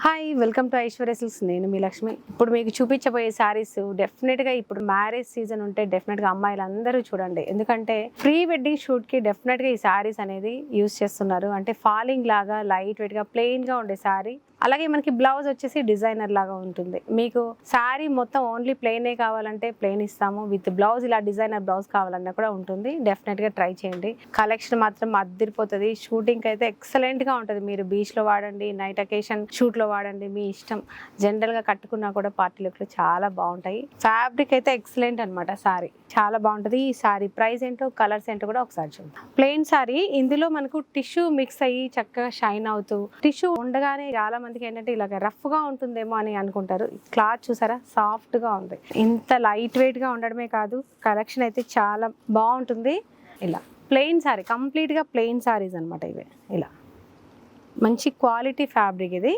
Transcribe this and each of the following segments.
Hi welcome to Aishwarya silks. నేను మీ లక్ష్మి. ఇప్పుడు మీకు చూపించబోయే శారీస్ డెఫినెట్గా ఇప్పుడు మ్యారేజ్ సీజన్ ఉంటే డెఫినెట్గా అమ్మాయిలు అందరూ చూడండి. ఎందుకంటే ప్రీ వెడ్డింగ్ షూట్కి డెఫినెట్గా ఈ శారీస్ అనేది యూస్ చేస్తున్నారు. అంటే ఫాలింగ్ లాగా లైట్ వెయిట్గా ప్లెయిన్గా ఉండే శారీ, అలాగే మనకి బ్లౌజ్ వచ్చేసి డిజైనర్ లాగా ఉంటుంది. మీకు శారీ మొత్తం ఓన్లీ ప్లెయినే కావాలంటే ప్లెయిన్ ఇస్తాము, విత్ బ్లౌజ్ ఇలా డిజైనర్ బ్లౌజ్ కావాలన్నా కూడా ఉంటుంది. డెఫినెట్గా ట్రై చేయండి. కలెక్షన్ మాత్రం అద్దరిపోతుంది. షూటింగ్కి అయితే ఎక్సలెంట్గా ఉంటుంది. మీరు బీచ్లో వాడండి, నైట్ అకేషన్ షూట్లో వాడండి, మీ ఇష్టం. జనరల్గా కట్టుకున్నా కూడా పార్టీ లుక్లో చాలా బాగుంటాయి. ఫ్యాబ్రిక్ అయితే ఎక్సలెంట్ అనమాట. శారీ చాలా బాగుంటుంది. ఈ శారీ ప్రైస్ ఏంటో కలర్స్ ఏంటో కూడా ఒకసారి చూద్దాం. ప్లెయిన్ శారీ, ఇందులో మనకు టిష్యూ మిక్స్ అయ్యి చక్కగా షైన్ అవుతూ, టిష్యూ ఉండగానే చాలా మందికి ఏంటంటే ఇలాగ రఫ్ గా ఉంటుందేమో అని అనుకుంటారు. క్లాత్ చూసారా, సాఫ్ట్ గా ఉంది. ఇంత లైట్ వెయిట్ గా ఉండడమే కాదు, కలెక్షన్ అయితే చాలా బాగుంటుంది. ఇలా ప్లెయిన్ శారీ, కంప్లీట్ గా ప్లెయిన్ శారీస్ అనమాట ఇవే. ఇలా మంచి క్వాలిటీ ఫ్యాబ్రిక్. ఇది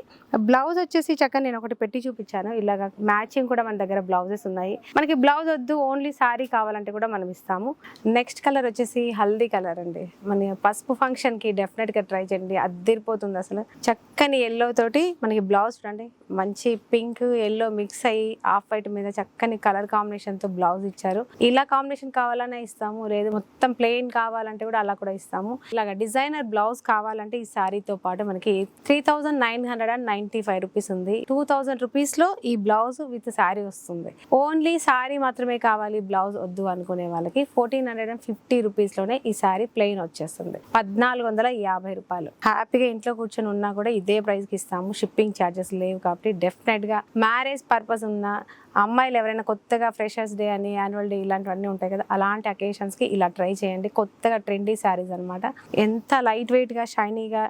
బ్లౌజ్ వచ్చేసి చక్కగా నేను ఒకటి పెట్టి చూపించాను. ఇలాగా మ్యాచింగ్ కూడా మన దగ్గర బ్లౌజెస్ ఉన్నాయి. మనకి బ్లౌజ్ వద్దు, ఓన్లీ శారీ కావాలంటే కూడా మనం ఇస్తాము. నెక్స్ట్ కలర్ వచ్చేసి హల్దీ కలర్ అండి. మన పసుపు ఫంక్షన్ కి డెఫినెట్ గా ట్రై చేయండి, అద్దరిపోతుంది అసలు. చక్కని ఎల్లో తోటి మనకి బ్లౌజ్ చూడండి, మంచి పింక్ ఎల్లో మిక్స్ అయ్యి ఆఫ్ వైట్ మీద చక్కని కలర్ కాంబినేషన్ తో బ్లౌజ్ ఇచ్చారు. ఇలా కాంబినేషన్ కావాలనే ఇస్తాము, లేదు మొత్తం ప్లెయిన్ కావాలంటే కూడా అలా కూడా ఇస్తాము. ఇలాగ డిజైనర్ బ్లౌజ్ కావాలంటే ఈ శారీతో పాటు మనకి 3995 రూపీస్ ఉంది. 2000 రూపీస్ లో ఈ బ్లౌజ్ విత్ శారీ వస్తుంది. ఓన్లీ శారీ మాత్రమే కావాలి, బ్లౌజ్ వద్దు అనుకునే వాళ్ళకి 1450 రూపీస్ లోనే ఈ శారీ ప్లెయిన్ వచ్చేస్తుంది. 1450 రూపాయలు. హ్యాపీగా ఇంట్లో కూర్చొని ఉన్నా కూడా ఇదే ప్రైస్ కి ఇస్తాము. షిప్పింగ్ ఛార్జెస్ లేవు కాబట్టి డెఫినెట్ గా మ్యారేజ్ పర్పస్ ఉన్న అమ్మాయిలు ఎవరైనా కొత్తగా ఫ్రెషర్స్ డే అని, యాన్యువల్ డే ఇలాంటివన్నీ ఉంటాయి కదా, అలాంటి అకేషన్స్ కి ఇలా ట్రై చేయండి. కొత్తగా ట్రెండీ శారీస్ అనమాట. ఎంత లైట్ వెయిట్ గా షైనీగా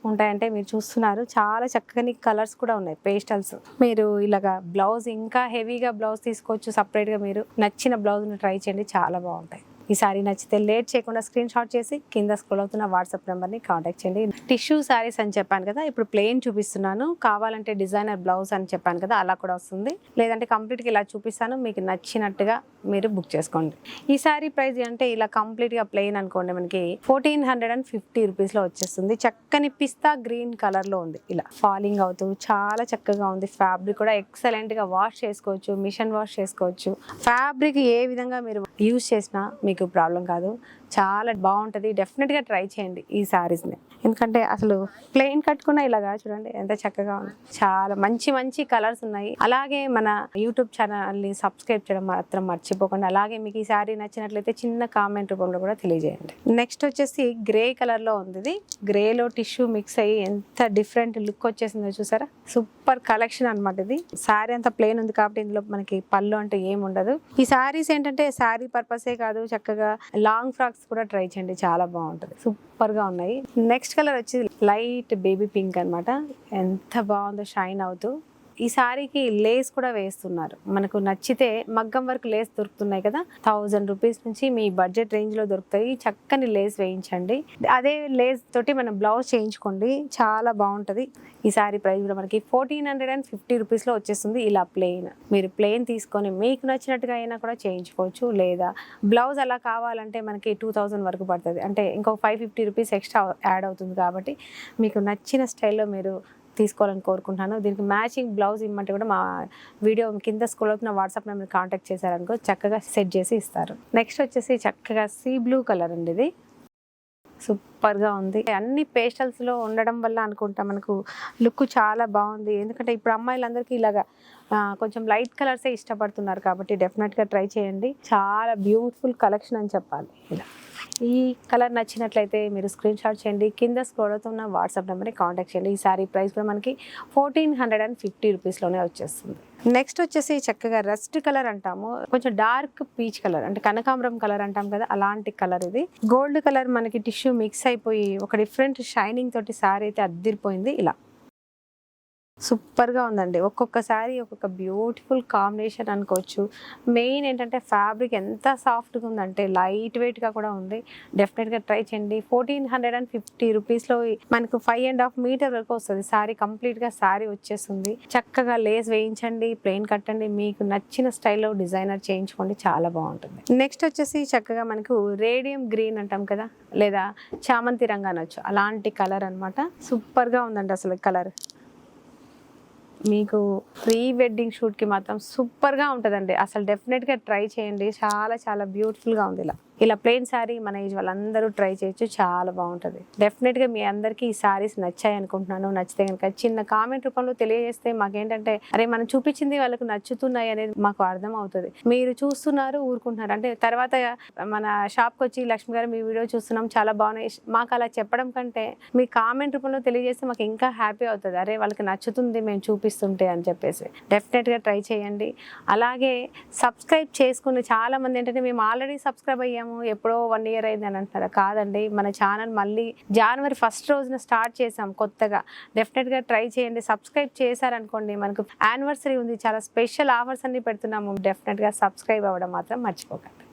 ఉంటాయంటే మీరు చూస్తున్నారు. చాలా చక్కని కలర్స్ కూడా ఉన్నాయి, పేస్టల్స్. మీరు ఇలాగా బ్లౌజ్ ఇంకా హెవీగా బ్లౌజ్ తీసుకోవచ్చు సపరేట్గా. మీరు నచ్చిన బ్లౌజ్ని ట్రై చేయండి, చాలా బాగుంటాయి. ఈ సారీ నచ్చితే లేట్ చేయకుండా స్క్రీన్ షాట్ చేసి కింద స్క్రోల్ అవుతున్న వాట్సాప్ నెంబర్ని కాంటాక్ట్ చేయండి. టిష్యూ శారీస్ అని చెప్పాను కదా, ఇప్పుడు ప్లెయిన్ చూపిస్తున్నాను. కావాలంటే డిజైనర్ బ్లౌజ్ అని చెప్పాను కదా, అలా కూడా వస్తుంది. లేదంటే కంప్లీట్గా ఇలా చూపిస్తాను, మీకు నచ్చినట్టుగా మీరు బుక్ చేసుకోండి. ఈ శారీ ప్రైస్ అంటే ఇలా కంప్లీట్గా ప్లెయిన్ అనుకోండి, మనకి 1450 రూపీస్లో వచ్చేస్తుంది. చక్కని పిస్తా గ్రీన్ కలర్లో ఉంది. ఇలా ఫాలింగ్ అవుతూ చాలా చక్కగా ఉంది. ఫ్యాబ్రిక్ కూడా ఎక్సలెంట్గా వాష్ చేసుకోవచ్చు, మిషన్ వాష్ చేసుకోవచ్చు. ఫ్యాబ్రిక్ ఏ విధంగా మీరు యూజ్ చేసినా మీకు ప్రాబ్లం కాదు, చాలా బాగుంటుంది. డెఫినెట్గా ట్రై చేయండి ఈ శారీస్ని. ఎందుకంటే అసలు ప్లెయిన్ కట్టుకున్న ఇలాగా చూడండి ఎంత చక్కగా ఉంది. చాలా మంచి మంచి కలర్స్ ఉన్నాయి. అలాగే మన యూట్యూబ్ ఛానల్ని సబ్స్క్రైబ్ చేయడం మాత్రం మర్చిపోకండి. అలాగే మీకు ఈ శారీ నచ్చినట్లయితే చిన్న కామెంట్ రూపంలో కూడా తెలియజేయండి. నెక్స్ట్ వచ్చేసి గ్రే కలర్లో ఉంది. ఇది గ్రేలో టిష్యూ మిక్స్ అయ్యి ఎంత డిఫరెంట్ లుక్ వచ్చేసిందో చూసారా. సూపర్ కలెక్షన్ అనమాట. ఇది శారీ అంతా ప్లెయిన్ ఉంది కాబట్టి ఇందులో మనకి పళ్ళు అంటే ఏమి ఉండదు. ఈ శారీస్ ఏంటంటే శారీ పర్పసే కాదు, చక్కగా లాంగ్ ఫ్రాక్స్ కూడా ట్రై చేయండి, చాలా బాగుంటుంది. సూపర్ గా ఉన్నాయి. నెక్స్ట్ కలర్ వచ్చి లైట్ బేబీ పింక్ అనమాట. ఎంత బాగుందో షైన్ అవుతూ. ఈ శారీకి లేస్ కూడా వేస్తున్నారు. మనకు నచ్చితే మగ్గం వర్క్ లేస్ దొరుకుతున్నాయి కదా, 1000 రూపీస్ నుంచి మీ బడ్జెట్ రేంజ్ లో దొరుకుతాయి. చక్కని లేస్ వేయించండి. అదే లేస్ తోటి మనం బ్లౌజ్ చేయించుకోండి, చాలా బాగుంటది. ఈ శారీ ప్రైస్ కూడా మనకి 1450 రూపీస్ లో వచ్చేస్తుంది. ఇలా ప్లెయిన్, మీరు ప్లెయిన్ తీసుకొని మీకు నచ్చినట్టుగా అయినా కూడా చేయించుకోవచ్చు. లేదా బ్లౌజ్ అలా కావాలంటే మనకి 2000 వరకు పడుతుంది. అంటే ఇంకొక 550 రూపీస్ ఎక్స్ట్రా యాడ్ అవుతుంది. కాబట్టి మీకు నచ్చిన స్టైల్లో మీరు తీసుకోవాలని కోరుకుంటున్నాను. దీనికి మ్యాచింగ్ బ్లౌజ్ ఇమ్మంటే కూడా మా వీడియో కింద స్క్రోల్ అవుతున్న వాట్సాప్ నెంబర్ కాంటాక్ట్ చేశారనుకో చక్కగా సెట్ చేసి ఇస్తారు. నెక్స్ట్ వచ్చేసి చక్కగా సీ బ్లూ కలర్ అండి. ఇది సూపర్గా ఉంది. అన్ని పేస్టల్స్లో ఉండడం వల్ల అనుకుంటా మనకు లుక్ చాలా బాగుంది. ఎందుకంటే ఇప్పుడు అమ్మాయిలందరికీ ఇలాగా కొంచెం లైట్ కలర్సే ఇష్టపడుతున్నారు కాబట్టి డెఫినెట్గా ట్రై చేయండి. చాలా బ్యూటిఫుల్ కలెక్షన్ అని చెప్పాలి. ఇలా ఈ కలర్ నచ్చినట్లయితే మీరు స్క్రీన్ షాట్ చేయండి, కింద స్క్రోల్ అవుతున్న వాట్సాప్ నెంబర్ని కాంటాక్ట్ చేయండి. ఈ సారీ ప్రైస్ కూడా మనకి 1450 రూపీస్లోనే వచ్చేస్తుంది. నెక్స్ట్ వచ్చేసి చక్కగా రస్ట్ కలర్ అంటాము, కొంచెం డార్క్ పీచ్ కలర్, అంటే కనకాంబరం కలర్ అంటాం కదా, అలాంటి కలర్. ఇది గోల్డ్ కలర్ మనకి టిష్యూ మిక్స్ అయిపోయి ఒక డిఫరెంట్ షైనింగ్ తోటి సారీ అయితే అద్దిరిపోయింది. ఇలా సూపర్గా ఉందండి. ఒక్కొక్క శారీ ఒక్కొక్క బ్యూటిఫుల్ కాంబినేషన్ అనుకోవచ్చు. మెయిన్ ఏంటంటే ఫ్యాబ్రిక్ ఎంత సాఫ్ట్గా ఉందంటే లైట్ వెయిట్గా కూడా ఉంది. డెఫినెట్గా ట్రై చేయండి. 1450 రూపీస్లో మనకు 5.5 మీటర్ వరకు వస్తుంది శారీ. కంప్లీట్గా శారీ వచ్చేస్తుంది. చక్కగా లేస్ వేయించండి, ప్లెయిన్ కట్టండి, మీకు నచ్చిన స్టైల్లో డిజైనర్ చేయించుకోండి, చాలా బాగుంటుంది. నెక్స్ట్ వచ్చేసి చక్కగా మనకు రేడియం గ్రీన్ అంటాం కదా, లేదా చామంతి రంగు అనొచ్చు, అలాంటి కలర్ అనమాట. సూపర్గా ఉందండి అసలు కలర్. మీకు ప్రీ వెడ్డింగ్ షూట్కి మాత్రం సూపర్గా ఉంటుందండి. అసలు డెఫినెట్గా ట్రై చేయండి. చాలా చాలా బ్యూటిఫుల్గా ఉంది. ఇలా ప్లెయిన్ శారీ మన ఏజ్ వాళ్ళందరూ ట్రై చేయొచ్చు, చాలా బాగుంటుంది. డెఫినెట్గా మీ అందరికీ ఈ శారీస్ నచ్చాయి అనుకుంటున్నాను. నచ్చితే కనుక చిన్న కామెంట్ రూపంలో తెలియజేస్తే మాకేంటంటే అరే మనం చూపించింది వాళ్ళకు నచ్చుతున్నాయి అనేది మాకు అర్థం అవుతుంది. మీరు చూస్తున్నారు, ఊరుకుంటున్నారు అంటే తర్వాత మన షాప్కి వచ్చి లక్ష్మి గారు మీ వీడియో చూస్తున్నాం చాలా బాగున్నాయి మాకు అలా చెప్పడం కంటే మీ కామెంట్ రూపంలో తెలియజేస్తే మాకు ఇంకా హ్యాపీ అవుతుంది. అరే వాళ్ళకి నచ్చుతుంది మేము చూపిస్తుంటే అని చెప్పేసి డెఫినెట్గా ట్రై చేయండి. అలాగే సబ్స్క్రైబ్ చేసుకుని చాలా మంది ఏంటంటే మేము ఆల్రెడీ సబ్స్క్రైబ్ అయ్యాము ఎప్పుడో 1 year అయింది అని అంటారు. కాదండి, మన ఛానల్ మళ్ళీ January 1st రోజున స్టార్ట్ చేసాం కొత్తగా. డెఫినెట్గా ట్రై చేయండి. సబ్స్క్రైబ్ చేశారనుకోండి మనకు యానివర్సరీ ఉంది, చాలా స్పెషల్ ఆఫర్స్ అన్ని పెడుతున్నాము. డెఫినెట్గా సబ్స్క్రైబ్ అవ్వడం మాత్రం మర్చిపోకండి.